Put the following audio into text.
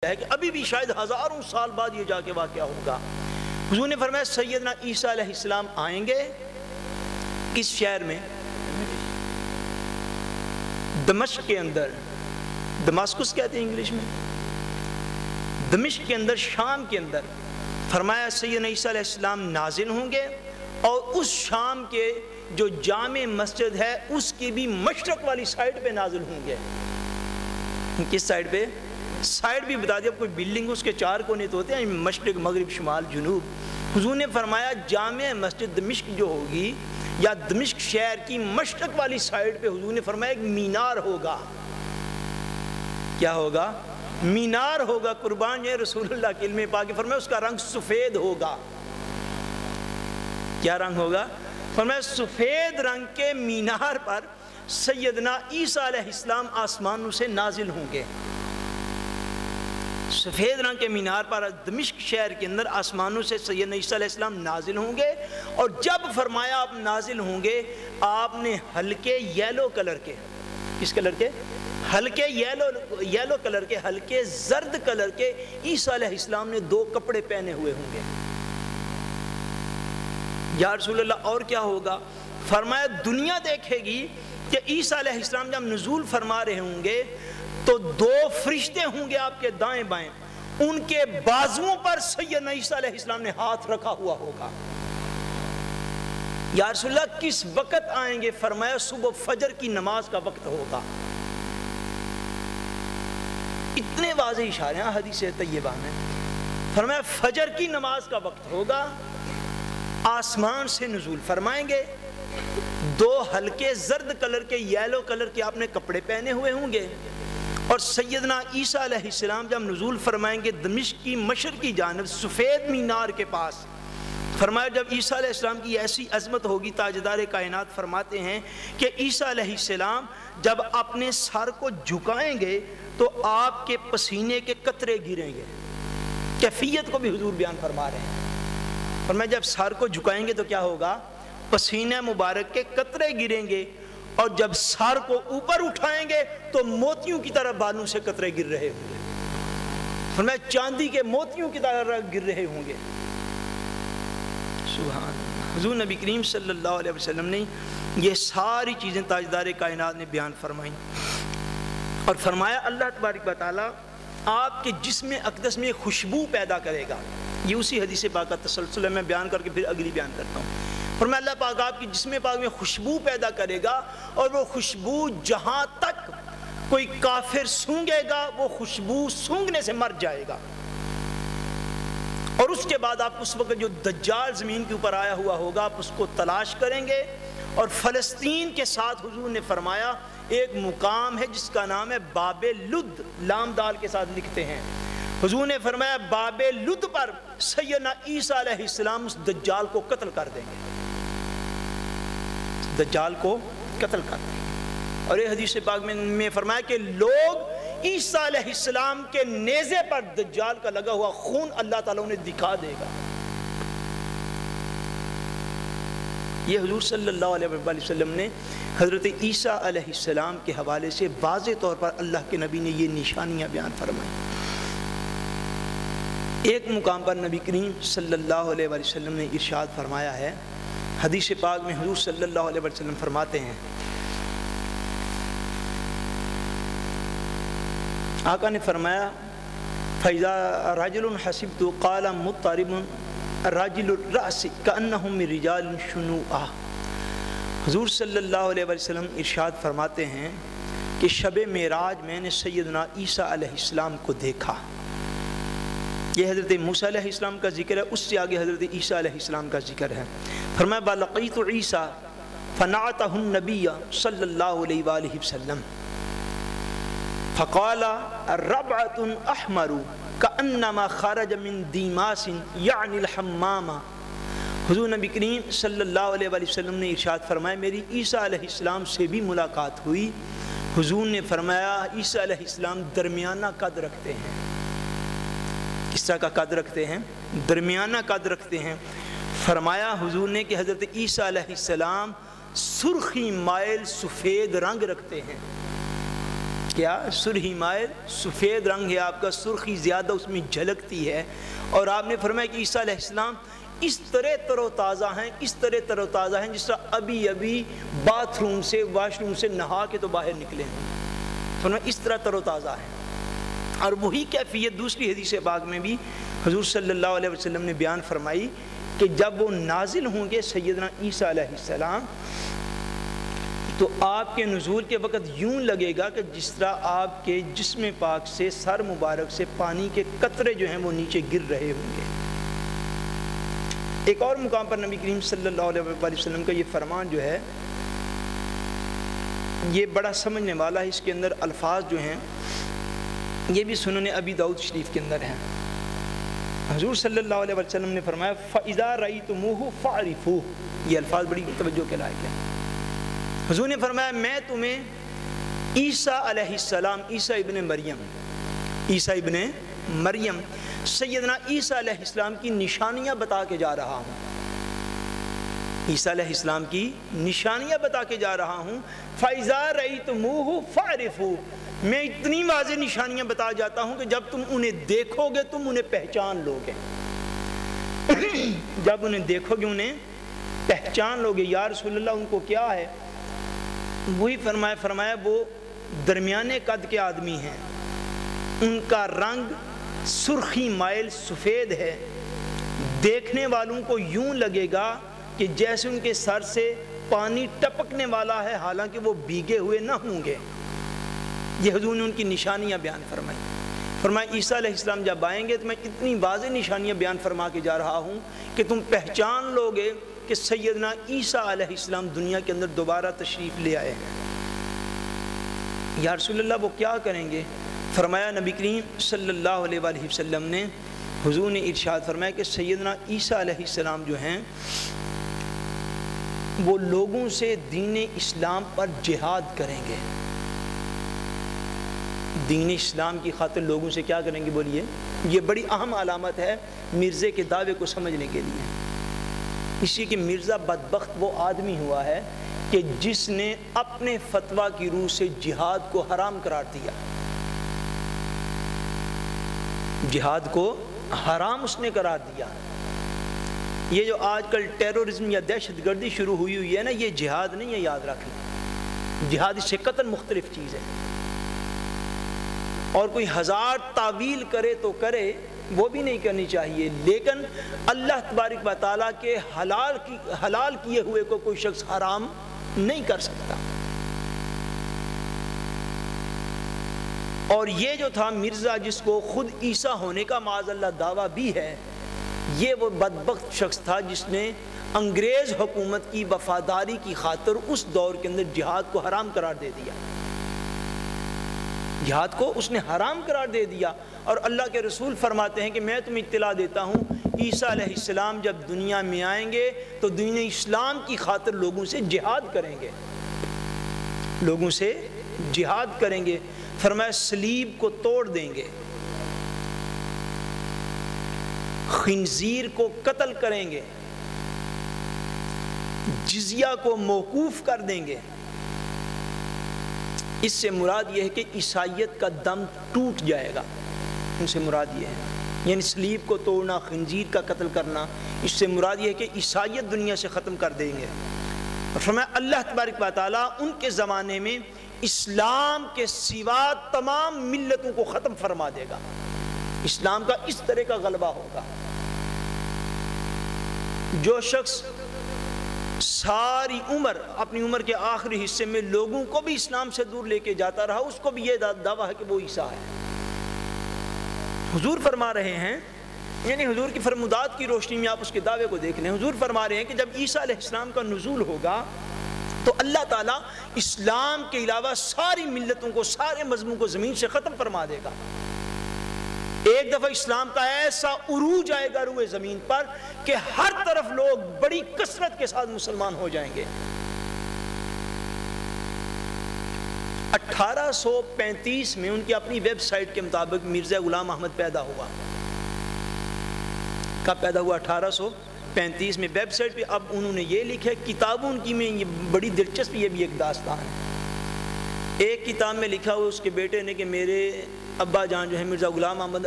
ہے کہ ابھی بھی شاید ہزاروں سال بعد یہ جا کے واقعہ ہوگا۔ حضور نے فرمایا سیدنا عیسیٰ علیہ السلام آئیں گے کس شہر میں؟ دمشق کے اندر، دماسکس کہتے ہیں انگلش میں، دمشق کے اندر، شام کے اندر۔ فرمایا سیدنا عیسیٰ علیہ السلام نازل ہوں گے اور اس شام کے جو جامع مسجد ہے اس کی بھی مشرق والی سائڈ پہ نازل ہوں گے۔ کس سائڈ پہ؟ سائڈ بھی بتا دیا، کوئی بلڈنگ اس کے چار کونے تو ہوتے ہیں، مشرق، مغرب، شمال، جنوب۔ حضور نے فرمایا جامع مسجد دمشق جو ہوگی یا دمشق شہر کی مشرق والی سائڈ پہ حضور نے فرمایا ایک مینار ہوگا۔ کیا ہوگا؟ مینار ہوگا۔ قربان ہے رسول اللہ کے علم پاک، فرمایا اس کا رنگ سفید ہوگا۔ کیا رنگ ہوگا؟ فرمایا سفید رنگ کے مینار پر سیدنا عیسیٰ علیہ السلام آسمانوں سے نازل ہوں گے۔ سفید رنگ کے مینار پر دمشق شہر کے اندر آسمانوں سے سیدنا عیسیٰ علیہ السلام نازل ہوں گے، اور جب فرمایا آپ نازل ہوں گے آپ نے ہلکے یلو کلر کے، کس کلر کے؟ ہلکے یلو کلر کے، ہلکے زرد کلر کے عیسیٰ علیہ السلام نے دو کپڑے پہنے ہوئے ہوں گے۔ یا رسول اللہ اور کیا ہوگا؟ فرمایا دنیا دیکھے گی کہ عیسیٰ علیہ السلام جب نزول فرما رہے ہوں گے تو دو فرشتے ہوں گے آپ کے دائیں بائیں، ان کے بازوؤں پر سیدنا عیسیٰ علیہ السلام نے ہاتھ رکھا ہوا ہوگا۔ یا رسول اللہ کس وقت آئیں گے؟ فرمایا صبح فجر کی نماز کا وقت ہوگا۔ اتنے واضح اشارے ہیں حدیث طیبہ میں۔ فرمایا فجر کی نماز کا وقت ہوگا، آسمان سے نزول فرمائیں گے، دو ہلکے زرد کلر کے، یلو کلر کے آپ نے کپڑے پہنے ہوئے ہوں گے، اور سیدنا عیسیٰ علیہ السلام جب نزول فرمائیں گے دمشق کی مشرقی جانب سفید مینار کے پاس۔ فرمایا جب عیسیٰ علیہ السلام کی ایسی عظمت ہوگی، تاجدار کائنات فرماتے ہیں کہ عیسیٰ علیہ السلام جب اپنے سر کو جھکائیں گے تو آپ کے پسینے کے قطرے گریں گے۔ کیفیت کو بھی حضور بیان فرما رہے ہیں۔ فرمایا جب سر کو جھکائیں گے تو کیا ہوگا؟ پسینہ مبارک کے قطرے گریں گے، اور جب سر کو اوپر اٹھائیں گے تو موتیوں کی طرح بالوں سے قطرے گر رہے ہوں گے۔ فرمایا چاندی کے موتیوں کی طرح گر رہے ہوں گے۔ سبحان اللہ۔ حضور نبی کریم صلی اللہ علیہ وسلم نے یہ ساری چیزیں تاجدار کائنات نے بیان فرمائیں، اور فرمایا اللہ تبارک و تعالیٰ آپ کے جسم اقدس میں خوشبو پیدا کرے گا۔ یہ اسی حدیث پاک کا تسلسل ہے، میں بیان کر کے پھر اگلی بیان کرتا ہوں۔ فرمایا اللہ پاک آپ کی جسم پاک میں خوشبو پیدا کرے گا، اور وہ خوشبو جہاں تک کوئی کافر سونگے گا وہ خوشبو سونگنے سے مر جائے گا، اور اس کے بعد آپ اس وقت جو دجال زمین کے اوپر آیا ہوا ہوگا آپ اس کو تلاش کریں گے، اور فلسطین کے ساتھ حضور نے فرمایا ایک مقام ہے جس کا نام ہے باب لد، لام دال کے ساتھ لکھتے ہیں۔ حضور نے فرمایا باب لد پر سیدنا عیسیٰ علیہ السلام اس دجال کو قتل کر دیں گے، دجال کو قتل کر دیں گے۔ اور یہ حدیث پاک میں فرمایا کہ لوگ عیسیٰ علیہ السلام کے نیزے پر دجال کا لگا ہوا خون اللہ تعالیٰ انہیں دکھا دے گا۔ یہ حضور صلی اللہ علیہ وسلم نے حضرت عیسیٰ علیہ السلام کے حوالے سے واضح طور پر اللہ کے نبی نے یہ نشانیاں بیان فرمائیں۔ ایک مقام پر نبی کریم صلی اللہ علیہ وسلم نے ارشاد فرمایا ہے، حدیث پاک میں حضور صلی اللہ علیہ وسلم فرماتے ہیں، آقا نے فرمایا فَإِذَا رَجُلٌ حَسِبْتُ قَالَ مُضْطَرِبٌ رَجُلُ الرَّأْسِ كَأَنَّهُمْ مِن رِجَالٍ شُنُوءَ۔ حضور صلی اللہ علیہ وسلم ارشاد فرماتے ہیں کہ شب معراج میں نے سیدنا عیسیٰ علیہ السلام کو دیکھا۔ یہ حضرت موسیٰ علیہ السلام کا ذکر ہے، اس سے آگے حضرت عیسیٰ علیہ السلام کا ذکر ہے۔ فرمایا بَلَقِيتُ عیسیٰ فَنَعَتَهُ النَّبِيَّ صلی اللہ علیہ وآلہ وسلم فقال ربعة أحمر كأنما خرج من ديماس يعني الحمام۔ حضور نبی کریم صلی اللہ علیہ وسلم نے ارشاد فرمایا میری عیسیٰ علیہ السلام سے بھی ملاقات ہوئی۔ حضور نے فرمایا عیسیٰ علیہ السلام درمیانہ قد رکھتے ہیں۔ کس طرح کا قد رکھتے ہیں؟ درمیانہ قد رکھتے ہیں۔ فرمایا حضور نے کہ حضرت عیسیٰ علیہ السلام سرخی مائل سفید رنگ رکھتے ہیں۔ کیا سرخی مائل سفید رنگ ہے آپ کا, سرخی زیادہ اس میں جھلکتی ہے. اور آپ نے فرمایا کہ عیسیٰ علیہ السلام اس طرح تر و تازہ ہیں, اس طرح تر و تازہ ہیں جس طرح ابھی باتھ روم سے واش روم سے نہا کے تو باہر نکلے ہیں. فرمایا اس طرح تر و تازہ ہیں. اور وہی کیفیت دوسری حدیث پاک میں بھی حضور صلی اللہ علیہ وسلم نے بیان فرمائی کہ جب وہ نازل ہوں گے سیدنا عیسیٰ علیہ السلام, تو آپ کے نزول کے وقت یوں لگے گا کہ جس طرح آپ کے جسم پاک سے سر مبارک سے پانی کے قطرے جو ہیں وہ نیچے گر رہے ہوں گے. ایک اور مقام پر نبی کریم صلی اللہ علیہ وسلم کا یہ فرمان جو ہے یہ بڑا سمجھنے والا ہے. اس کے اندر الفاظ جو ہیں یہ بھی سنن ابی داؤد شریف کے اندر ہیں. حضور صلی اللہ علیہ وسلم نے فرمایا فَإِذَا رَأَيْتُمُوهُ فَاعْرِفُوهُ. یہ الفاظ بڑی توجہ کے لائق ہیں. حضور نے فرمایا میں تمہیں عیسیٰ علیہ السلام, عیسیٰ ابن مریم سیدنا عیسیٰ علیہ السلام کی نشانیاں بتا کے جا رہا ہوں. عیسیٰ علیہ السلام کی نشانیاں بتا کے جا رہا ہوں. فَإِذَا رَأَيْتُمُوهُ فَاعْرِفُوهُ. میں اتنی واضح نشانیاں بتا جاتا ہوں کہ جب تم انہیں دیکھو گے تم انہیں پہچان لو گے. جب انہیں دیکھو گے انہیں پہچان لو گے. یا رسول اللہ ان کو کیا ہے؟ وہی فرمایا وہ درمیانے قد کے آدمی ہیں, ان کا رنگ سرخی مائل سفید ہے, دیکھنے والوں کو یوں لگے گا کہ جیسے ان کے سر سے پانی ٹپکنے والا ہے حالانکہ وہ بھیگے ہوئے نہ ہوں گے. یہ حضور نے ان کی نشانیاں بیان فرمائی. فرمایا عیسیٰ علیہ السلام جب آئیں گے تو میں اتنی واضح نشانیاں بیان فرما کے جا رہا ہوں کہ تم پہچان لو گے کہ سیدنا عیسیٰ علیہ السلام دنیا کے اندر دوبارہ تشریف لے آئے ہیں. یا رسول اللہ وہ کیا کریں گے؟ فرمایا نبی کریم صلی اللہ علیہ وآلہ وسلم نے, حضور نے ارشاد فرمایا کہ سیدنا عیسیٰ علیہ السلام جو ہیں وہ لوگوں سے دین اسلام پر جہاد کریں گے. دین اسلام کی خاطر لوگوں سے کیا کریں گے؟ بولیے. یہ بڑی اہم علامت ہے مرزے کے دعوے کو سمجھنے کے لیے. اسی کہ مرزا بدبخت وہ آدمی ہوا ہے کہ جس نے اپنے فتویٰ کی روح سے جہاد کو حرام قرار دیا. جہاد کو حرام اس نے قرار دیا. یہ جو آج کل ٹیرورزم یا دہشت گردی شروع ہوئی ہے نا, یہ جہاد نہیں ہے, یاد رکھیں. جہاد اس سے قطعاً مختلف چیز ہے. اور کوئی ہزار تعویل کرے تو کرے, وہ بھی نہیں کرنی چاہیے, لیکن اللہ تبارک و تعالیٰ کے حلال کیے ہوئے کو کوئی شخص حرام نہیں کر سکتا. اور یہ جو تھا مرزا جس کو خود عیسیٰ ہونے کا معاذ اللہ دعویٰ بھی ہے, یہ وہ بدبخت شخص تھا جس نے انگریز حکومت کی وفاداری کی خاطر اس دور کے اندر جہاد کو حرام قرار دے دیا. جہاد کو اس نے حرام قرار دے دیا. اور اللہ کے رسول فرماتے ہیں کہ میں تمہیں اطلاع دیتا ہوں عیسیٰ علیہ السلام جب دنیا میں آئیں گے تو دین اسلام کی خاطر لوگوں سے جہاد کریں گے, لوگوں سے جہاد کریں گے. فرمایا صلیب کو توڑ دیں گے, خنزیر کو قتل کریں گے, جزیہ کو موقوف کر دیں گے. اس سے مراد یہ ہے کہ عیسائیت کا دم ٹوٹ جائے گا. ان سے مراد یہ ہے, یعنی صلیب کو توڑنا, خنزیر کا قتل کرنا, اس سے مراد یہ ہے کہ عیسائیت دنیا سے ختم کر دیں گے. اور فرمایا اللہ تبارک و تعالیٰ ان کے زمانے میں اسلام کے سوا تمام ملتوں کو ختم فرما دے گا. اسلام کا اس طرح کا غلبہ ہوگا. جو شخص ساری عمر اپنی عمر کے آخری حصے میں لوگوں کو بھی اسلام سے دور لے کے جاتا رہا, اس کو بھی یہ دعویٰ ہے کہ وہ عیسیٰ ہے. حضور فرما رہے ہیں, یعنی حضور کی فرمودات کی روشنی میں آپ اس کے دعوے کو دیکھ لیں. حضور فرما رہے ہیں کہ جب عیسیٰ علیہ السلام کا نزول ہوگا تو اللہ تعالیٰ اسلام کے علاوہ ساری ملتوں کو, سارے مذہبوں کو زمین سے ختم فرما دے گا. ایک دفعہ اسلام کا ایسا عروج آئے گا روئے زمین پر کہ ہر طرف لوگ بڑی کثرت کے ساتھ مسلمان ہو جائیں گے. 1835 میں ان کی اپنی ویب سائٹ کے مطابق مرزا غلام احمد پیدا ہوا. کب پیدا ہوا؟ 1835 میں. ویب سائٹ پہ اب انہوں نے یہ لکھا ہے, کتابوں کی میں یہ بڑی دلچسپ, یہ بھی ایک داستان ہے. ایک کتاب میں لکھا ہوا اس کے بیٹے نے کہ میرے ابا جان جو ہے مرزا غلام احمد